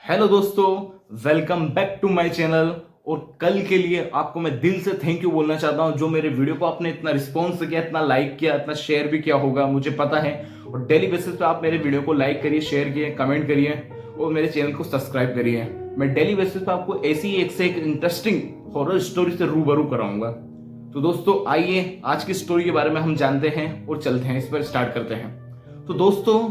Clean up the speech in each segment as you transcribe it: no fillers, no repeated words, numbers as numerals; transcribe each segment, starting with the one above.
Hello दोस्तों, welcome back to my channel. और कल के लिए आपको मैं दिल से थैंक यू बोलना चाहता हूं। जो मेरे वीडियो को आपने इतना रिस्पॉन्स किया, इतना लाइक किया, इतना शेयर भी किया होगा, मुझे पता है। और डेली बेसिस पे आप मेरे वीडियो को लाइक करिए, शेयर करिए, कमेंट करिए और मेरे चैनल को सब्सक्राइब करिए। मैं डेली बेसिस पे आपको ऐसी एक से एक इंटरेस्टिंग हॉरर स्टोरी से रूबरू कराऊंगा। तो दोस्तों आइए आज की स्टोरी के बारे में हम जानते हैं और चलते हैं, इस पर स्टार्ट करते हैं। तो दोस्तों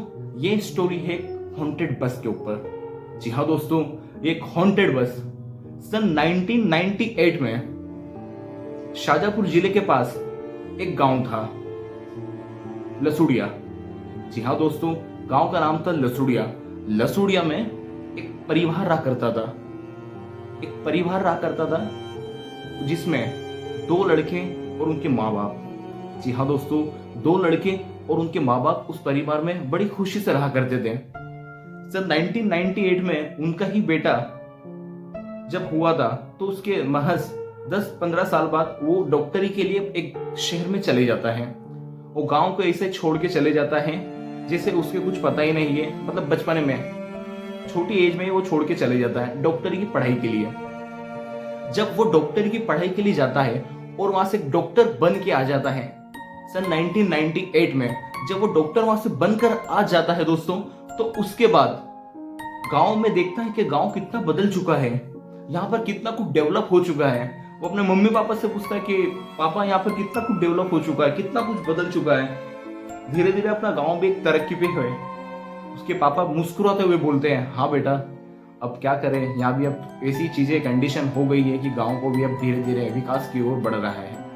ये स्टोरी है हॉन्टेड बस के ऊपर। जी हाँ दोस्तों, एक हॉन्टेड बस सन 1998 में शाजापुर जिले के पास एक गांव था, लसुड़िया। जी हाँ दोस्तों, गांव का नाम था लसुड़िया। लसुड़िया में एक परिवार रहा करता था। एक परिवार रहा करता था जिसमें दो लड़के और उनके माँ बाप। जी हाँ दोस्तों, दो लड़के और उनके माँ बाप उस परिवार में बड़ी खुशी से रहा करते थे। सन 1998 में उनका ही बेटा जब हुआ था तो उसके महज 10-15 साल बाद वो डॉक्टरी के लिए एक शहर में चले जाता है। वो गांव को ऐसे छोड़ के चले जाता है जैसे उसके कुछ पता ही नहीं है। मतलब बचपन में, छोटी एज में वो छोड़ के चले जाता है डॉक्टरी की पढ़ाई के लिए। जब वो डॉक्टरी की पढ़ाई के लिए जाता है और वहां से डॉक्टर बन के आ जाता है सन 1998 में, जब वो डॉक्टर वहां से बनकर आ जाता है दोस्तों, तो उसके बाद गांव में देखता है कि गांव कितना बदल चुका है, यहाँ पर कितना कुछ डेवलप हो चुका है। वो अपने मम्मी पापा से पूछता है कि पापा यहाँ पर कितना कुछ डेवलप हो चुका है, कितना कुछ बदल चुका है। धीरे धीरे अपना गांव भी एक तरक्की पे है। उसके पापा मुस्कुराते हुए बोलते हैं, हाँ बेटा अब क्या करें, यहाँ भी अब ऐसी चीजें कंडीशन हो गई है कि गांव को भी अब धीरे धीरे विकास की ओर बढ़ रहा है।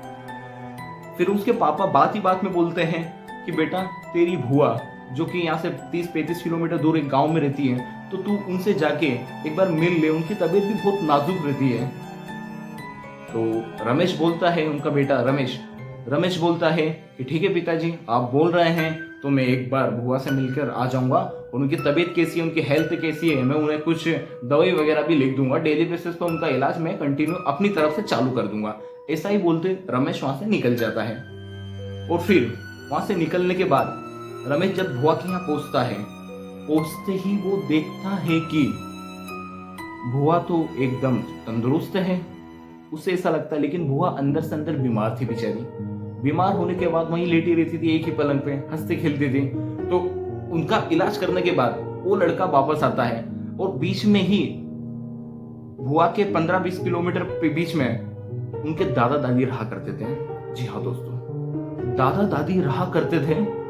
फिर उसके पापा बात ही बात में बोलते हैं कि बेटा तेरी बुआ जो कि यहाँ से 30-35 किलोमीटर दूर एक गांव में रहती है, तो तू उनसे जाके एक बार मिल ले, उनकी तबीयत भी बहुत नाजुक रहती है। तो रमेश बोलता है, उनका बेटा रमेश बोलता है कि ठीक है पिताजी, आप बोल रहे हैं तो मैं एक बार बुआ से मिलकर आ जाऊंगा और उनकी तबीयत कैसी है, उनकी हेल्थ कैसी है, मैं उन्हें कुछ दवाई वगैरह भी लिख दूंगा। डेली बेसिस पर उनका इलाज मैं कंटिन्यू अपनी तरफ से चालू कर दूंगा। ऐसा ही बोलते रमेश वहां से निकल जाता है। और फिर वहां से निकलने के बाद रमेश जब बुआ के यहाँ पहुंचता है, पहुंचते ही वो देखता है कि बुआ तो एकदम तंदुरुस्त है। उसे ऐसा लगता है, लेकिन बुआ अंदर से अंदर बीमार थी बेचारी। बीमार होने के बाद वहीं लेटी रहती थी एक ही पलंग पे, हंसती खेलती थी। तो उनका इलाज करने के बाद वो लड़का वापस आता है और बीच में ही बुआ के 15-20 किलोमीटर के बीच में उनके दादा दादी रहा करते थे। जी हाँ दोस्तों, दादा दादी रहा करते थे।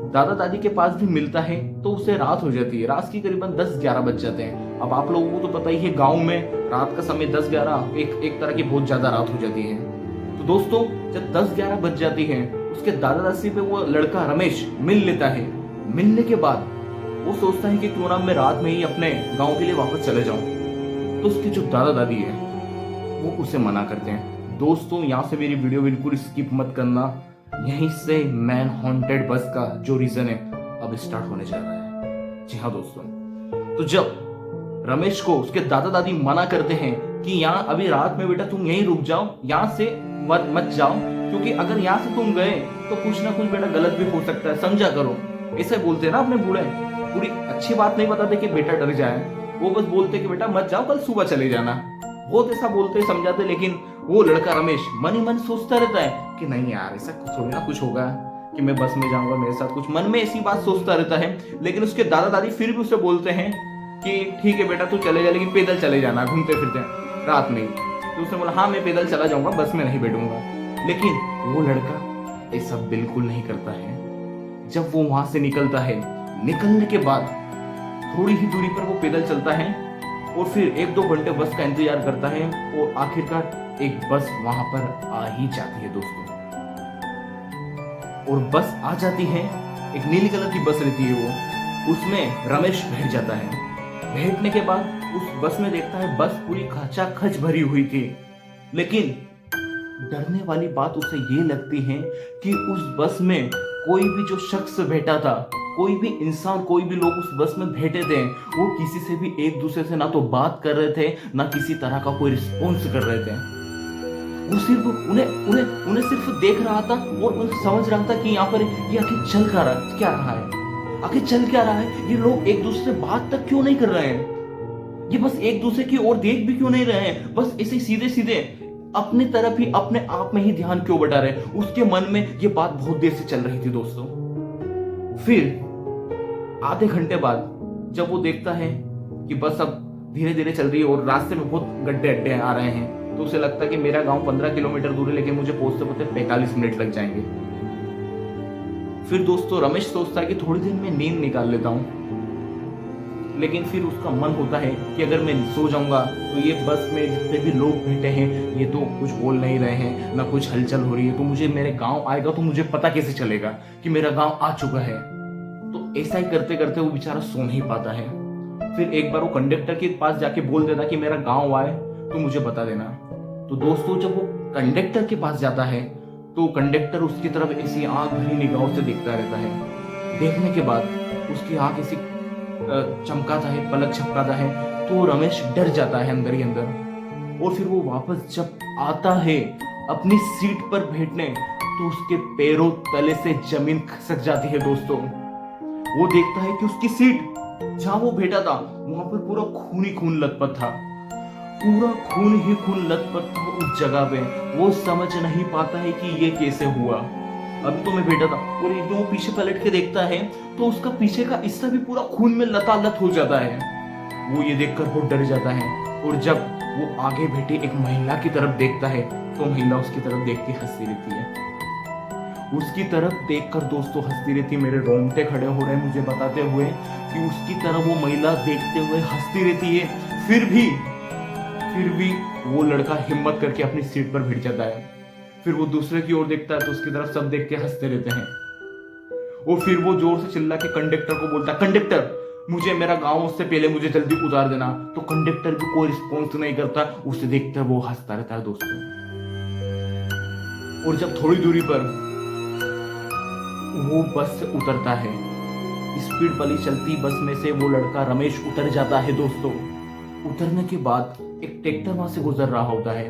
दादा दादी के पास भी मिलता है तो उसे रात हो जाती है। रात की करीबन 10-11 बज जाते हैं। अब आप लोगों को तो पता ही है, गांव में रात का समय 10-11 एक तरह की बहुत ज्यादा रात हो जाती है। तो दोस्तों जब 10-11 बज जाती है, उसके दादा दादी पे वो लड़का रमेश मिल लेता है। मिलने के बाद वो सोचता है कि क्यों ना मैं रात में ही अपने गाँव के लिए वापस चले जाऊं। तो उसके जो दादा दादी है वो उसे मना करते हैं। दोस्तों यहाँ से मेरी वीडियो बिल्कुल स्किप मत करना, यहीं से मैन हॉन्टेड बस का जो रीजन है अब स्टार्ट होने जा रहा है। जी हाँ दोस्तों, तो जब रमेश को उसके दादा दादी मना करते हैं कि यहाँ अभी रात में बेटा तुम यहीं रुक जाओ, यहाँ से मत जाओ, क्योंकि अगर यहाँ से तुम गए तो कुछ ना कुछ बेटा गलत भी हो सकता है, समझा करो। ऐसे बोलते हैं ना अपने बूढ़े, पूरी अच्छी बात नहीं बताते कि बेटा डर जाए, वो बस बोलते कि बेटा मत जाओ, कल सुबह चले जाना। बहुत ऐसा बोलते समझाते, लेकिन वो लड़का रमेश मन ही मन सोचता रहता है कि नहीं यार ऐसा थोड़ी ना कुछ होगा कि मैं बस में जाऊंगा, मेरे साथ कुछ मन में ऐसी बात सोचता रहता है। लेकिन उसके दादा दादी फिर भी उसे बोलते हैं कि ठीक है बेटा तू चले जा, लेकिन पैदल चले जाना, घूमते फिरते रात में। तो उसने बोला हाँ मैं पैदल चला जाऊंगा, बस में नहीं बैठूंगा। लेकिन वो लड़का ऐसा बिल्कुल नहीं करता है। जब वो वहां से निकलता है, निकलने के बाद थोड़ी ही दूरी पर वो पैदल चलता है और फिर 1-2 घंटे बस का इंतजार करता है और आखिरकार एक बस वहां पर आ ही जाती है दोस्तों। और बस आ जाती है, एक नीली कलर की बस रहती है वो, उसमें रमेश बैठ जाता है। बैठने के बाद उस बस में देखता है बस पूरी खचाखच भरी हुई थी। लेकिन डरने वाली बात उसे ये लगती है कि उस बस में कोई भी जो शख्स बैठा था, कोई भी इंसान, कोई भी लोग उस बस में बैठे थे, वो किसी से भी एक दूसरे से ना तो बात कर रहे थे, ना किसी तरह का कोई रिस्पॉन्स कर रहे थे। वो सिर्फ उन्हें सिर्फ देख रहा था और समझ रहा था कि यहाँ पर ये आखिर चल क्या रहा है, आखिर चल क्या रहा है, ये लोग एक दूसरे से बात तक क्यों नहीं कर रहे हैं। ये बस एक दूसरे की ओर देख भी क्यों नहीं रहे हैं, बस ऐसे सीधे सीधे अपनी तरफ ही अपने आप में ही ध्यान क्यों बटा रहे हैं। उसके मन में ये बात बहुत देर से चल रही थी दोस्तों। फिर आधे घंटे बाद जब वो देखता है कि बस अब धीरे धीरे चल रही है और रास्ते में बहुत गड्ढे अड्डे आ रहे हैं, तो उसे लगता है कि मेरा गांव 15 किलोमीटर दूर है, लेकिन मुझे पहुंचते पहुंचते 45 मिनट लग जाएंगे। फिर दोस्तों रमेश सोचता है कि थोड़ी देर में नींद निकाल लेता हूं, लेकिन फिर उसका मन होता है कि अगर मैं सो जाऊंगा तो ये बस में जितने भी लोग बैठे हैं ये तो कुछ बोल नहीं रहे हैं, ना कुछ हलचल हो रही है, तो मुझे मेरे गांव आएगा तो मुझे पता कैसे चलेगा कि मेरा गांव आ चुका है। तो ऐसा ही करते करते वो बेचारा सो नहीं पाता है। फिर एक बार वो कंडक्टर के पास जाके बोल देता कि मेरा गांव आए तो मुझे बता देना। तो दोस्तों जब वो कंडक्टर के पास जाता है तो कंडक्टर उसकी तरफ ऐसी आंख भरी निगाहों से देखता रहता है। देखने के बाद उसकी आंख ऐसी चमकाता है, पलक झपकाता है, तो रमेश डर जाता है अंदर ही अंदर। और फिर वो वापस जब आता है अपनी सीट पर बैठने, तो उसके पैरों तले से जमीन खिसक जाती है दोस्तों। वो देखता है कि उसकी सीट जहां वो बैठा था वहां पर पूरा खून ही खून लथपथ था, पूरा खून ही खून लथपथ था उस जगह पे। वो समझ नहीं पाता है कि ये कैसे हुआ। अभी तो मैं बैठा था और एक वो पीछे पलट के देखता है तो उसका पीछे का हिस्सा भी पूरा खून में लतालत हो जाता है। वो ये देखकर बहुत डर जाता है और जब वो आगे बैठे एक महिला की तरफ देखता है तो महिला उसकी तरफ देख के हंसती रहती है। उसकी तरफ देखकर दोस्तों हंसती रहती, मेरे रोंगटे खड़े हो रहे हैं मुझे बताते हुए कि उसकी तरफ वो महिला देखते हुए हंसती रहती है। फिर भी वो लड़का हिम्मत करके अपनी सीट पर बैठ जाता है। फिर वो दूसरे की ओर देखता है तो उसकी तरफ सब देख के हंसते रहते हैं। और फिर वो जोर से चिल्ला के कंडक्टर को बोलता है, कंडक्टर मुझे मेरा गांव उससे पहले मुझे जल्दी उतार देना। तो कंडक्टर भी कोई रिस्पॉन्स नहीं करता, उसे देखकर वो हंसता रहता है दोस्तों। और जब थोड़ी दूरी पर वो बस से उतरता है, स्पीड वाली चलती बस में से वो लड़का रमेश उतर जाता है दोस्तों। उतरने के बाद एक ट्रैक्टर वहां से गुजर रहा होता है।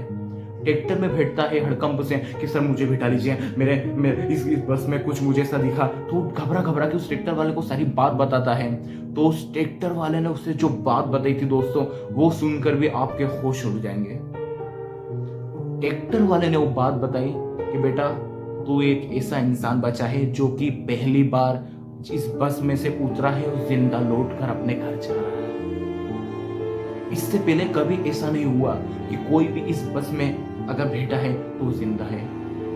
ट्रैक्टर में बैठता है हड़कंप से कि सर मुझे बिठा लीजिए, मेरे इस बस में कुछ मुझे ऐसा दिखा। तो घबरा के उस ट्रैक्टर वाले को सारी बात बताता है। तो उस ट्रैक्टर वाले ने उसे जो बात बताई थी दोस्तों, वो सुनकर भी आपके होश उड़ जाएंगे। ट्रैक्टर वाले ने वो बात बताई कि बेटा तू एक ऐसा इंसान बचा है जो कि पहली बार इस बस में से उतरा है और जिंदा लौटकर अपने घर जा रहा है। इससे पहले कभी ऐसा नहीं हुआ कि कोई भी इस बस में अगर बैठा है तो जिंदा है,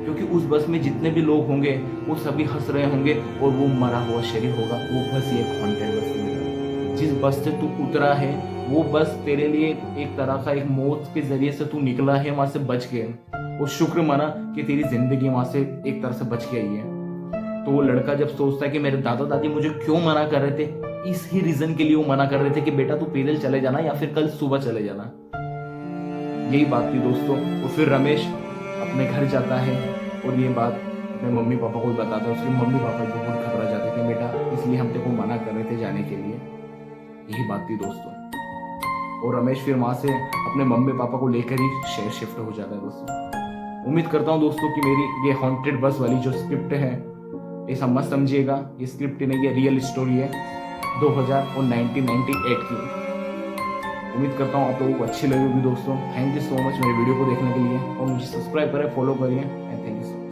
क्योंकि उस बस में जितने भी लोग होंगे वो सभी हंस रहे होंगे और वो मरा हुआ शरीर होगा। वो बस ये हॉन्टेड बस है। जिस बस से तू उतरा है वो बस तेरे लिए एक तरह का एक मौत के जरिए से तू निकला है, वहां से बच गए। और शुक्र माना कि तेरी जिंदगी वहां से एक तरह से बच के आई है। तो वो लड़का जब सोचता है कि मेरे दादा दादी मुझे क्यों मना कर रहे थे, इस ही रीजन के लिए वो मना कर रहे थे कि बेटा तू पैदल चले जाना या फिर कल सुबह चले जाना। यही बात थी दोस्तों। और फिर रमेश अपने घर जाता है और ये बात अपने मम्मी पापा को बताता है। उसके मम्मी पापा बहुत घबरा जाते थे, बेटा इसलिए हम तेरे को मना कर रहे थे जाने के लिए। यही बात थी दोस्तों। और रमेश फिर वहां से अपने मम्मी पापा को लेकर ही शहर शिफ्ट हो जाता है दोस्तों। उम्मीद करता हूँ दोस्तों कि मेरी ये हॉन्टेड बस वाली जो स्क्रिप्ट है ऐसा मत समझिएगा, ये स्क्रिप्ट नहीं है, रियल स्टोरी है 2000 और 1998 की। उम्मीद करता हूँ आप लोगों को अच्छी लगी होगी दोस्तों। थैंक यू सो मच मेरे वीडियो को देखने के लिए और मुझे सब्सक्राइब करें, फॉलो करिए and thank you so much.